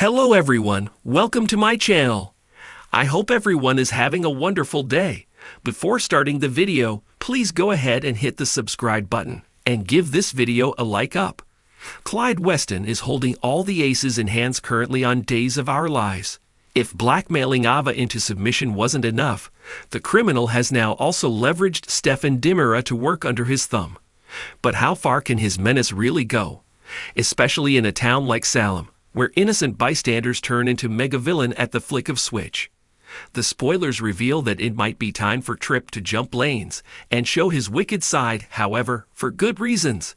Hello everyone, welcome to my channel. I hope everyone is having a wonderful day. Before starting the video, please go ahead and hit the subscribe button and give this video a like up. Clyde Weston is holding all the aces in hands currently on Days of Our Lives. If blackmailing Ava into submission wasn't enough, the criminal has now also leveraged Stefan Dimera to work under his thumb. But how far can his menace really go? Especially in a town like Salem, where innocent bystanders turn into mega-villain at the flick of switch. The spoilers reveal that it might be time for Tripp to jump lanes and show his wicked side, however, for good reasons.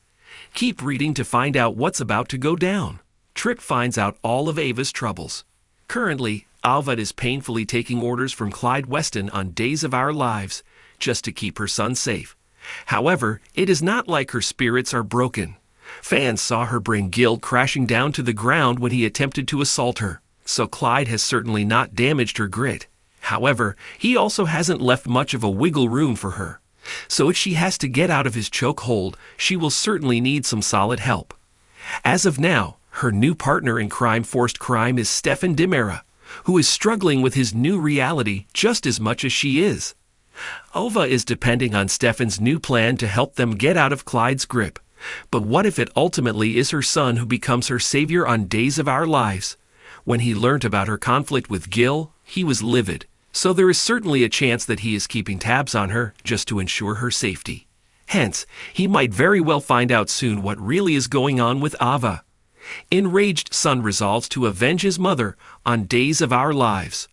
Keep reading to find out what's about to go down. Tripp finds out all of Ava's troubles. Currently, Ava is painfully taking orders from Clyde Weston on Days of Our Lives, just to keep her son safe. However, it is not like her spirits are broken. Fans saw her bring Gil crashing down to the ground when he attempted to assault her, so Clyde has certainly not damaged her grit. However, he also hasn't left much of a wiggle room for her. So if she has to get out of his chokehold, she will certainly need some solid help. As of now, her new partner in crime-forced crime is Stefan Dimera, who is struggling with his new reality just as much as she is. Ava is depending on Stefan's new plan to help them get out of Clyde's grip. But what if it ultimately is her son who becomes her savior on Days of Our Lives? When he learnt about her conflict with Gil, he was livid, so there is certainly a chance that he is keeping tabs on her just to ensure her safety. Hence, he might very well find out soon what really is going on with Ava. Enraged son resolves to avenge his mother on Days of Our Lives.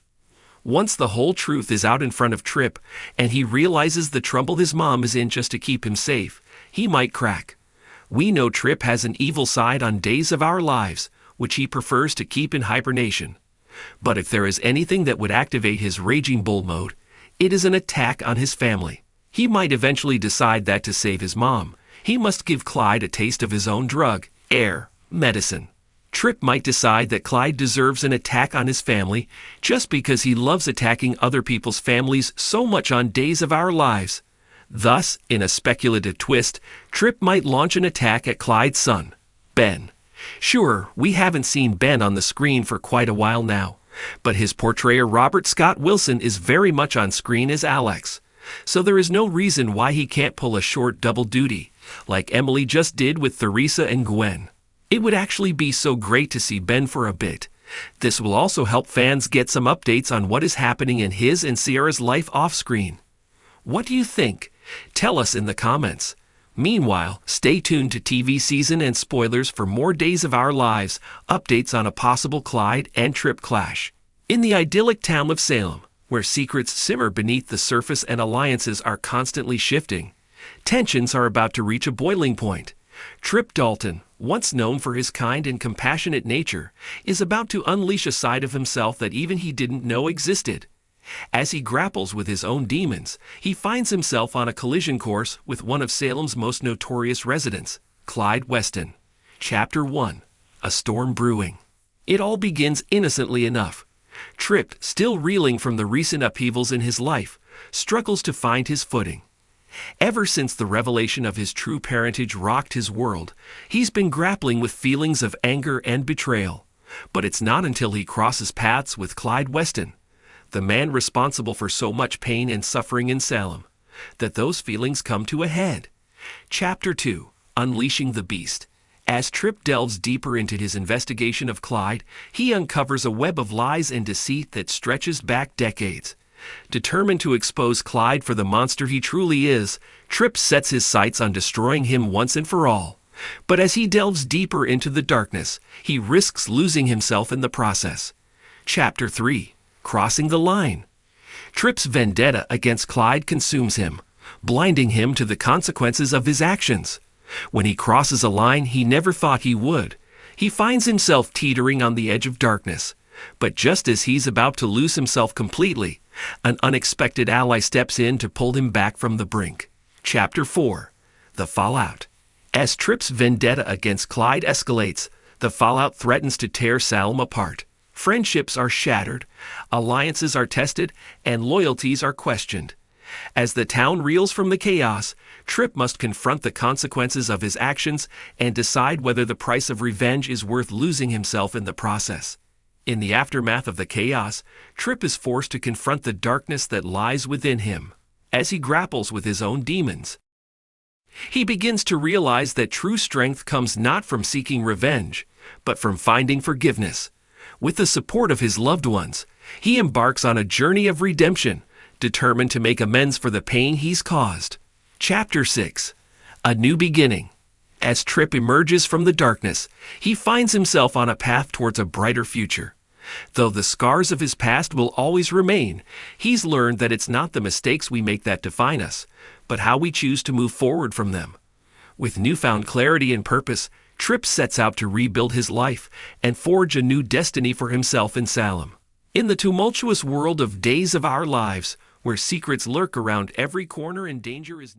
Once the whole truth is out in front of Tripp, and he realizes the trouble his mom is in just to keep him safe, he might crack. We know Tripp has an evil side on Days of Our Lives, which he prefers to keep in hibernation. But if there is anything that would activate his raging bull mode, it is an attack on his family. He might eventually decide that to save his mom, he must give Clyde a taste of his own drug, air, medicine. Tripp might decide that Clyde deserves an attack on his family just because he loves attacking other people's families so much on Days of Our Lives. Thus, in a speculative twist, Tripp might launch an attack at Clyde's son, Ben. Sure, we haven't seen Ben on the screen for quite a while now, but his portrayer Robert Scott Wilson is very much on screen as Alex, so there is no reason why he can't pull a short double duty, like Emily just did with Theresa and Gwen. It would actually be so great to see Ben for a bit. This will also help fans get some updates on what is happening in his and Sierra's life off-screen. What do you think? Tell us in the comments. Meanwhile, stay tuned to TV season and spoilers for more Days of Our Lives, updates on a possible Clyde and Tripp clash. In the idyllic town of Salem, where secrets simmer beneath the surface and alliances are constantly shifting, tensions are about to reach a boiling point. Tripp Dalton, once known for his kind and compassionate nature, is about to unleash a side of himself that even he didn't know existed. As he grapples with his own demons, he finds himself on a collision course with one of Salem's most notorious residents, Clyde Weston. Chapter 1. A Storm Brewing. It all begins innocently enough. Tripp, still reeling from the recent upheavals in his life, struggles to find his footing. Ever since the revelation of his true parentage rocked his world, he's been grappling with feelings of anger and betrayal. But it's not until he crosses paths with Clyde Weston, the man responsible for so much pain and suffering in Salem, that those feelings come to a head. Chapter 2. Unleashing the Beast. As Tripp delves deeper into his investigation of Clyde, he uncovers a web of lies and deceit that stretches back decades. Determined to expose Clyde for the monster he truly is, Tripp sets his sights on destroying him once and for all. But as he delves deeper into the darkness, he risks losing himself in the process. Chapter 3. Crossing the line. Tripp's vendetta against Clyde consumes him, blinding him to the consequences of his actions. When he crosses a line he never thought he would, he finds himself teetering on the edge of darkness. But just as he's about to lose himself completely, an unexpected ally steps in to pull him back from the brink. Chapter 4. The Fallout. As Tripp's vendetta against Clyde escalates, the fallout threatens to tear Salem apart. Friendships are shattered, alliances are tested, and loyalties are questioned. As the town reels from the chaos, Tripp must confront the consequences of his actions and decide whether the price of revenge is worth losing himself in the process. In the aftermath of the chaos, Trip is forced to confront the darkness that lies within him. As he grapples with his own demons, he begins to realize that true strength comes not from seeking revenge, but from finding forgiveness. With the support of his loved ones, he embarks on a journey of redemption, determined to make amends for the pain he's caused. Chapter 6. A New Beginning. As Trip emerges from the darkness, he finds himself on a path towards a brighter future. Though the scars of his past will always remain, he's learned that it's not the mistakes we make that define us, but how we choose to move forward from them. With newfound clarity and purpose, Trip sets out to rebuild his life and forge a new destiny for himself in Salem. In the tumultuous world of Days of Our Lives, where secrets lurk around every corner and danger is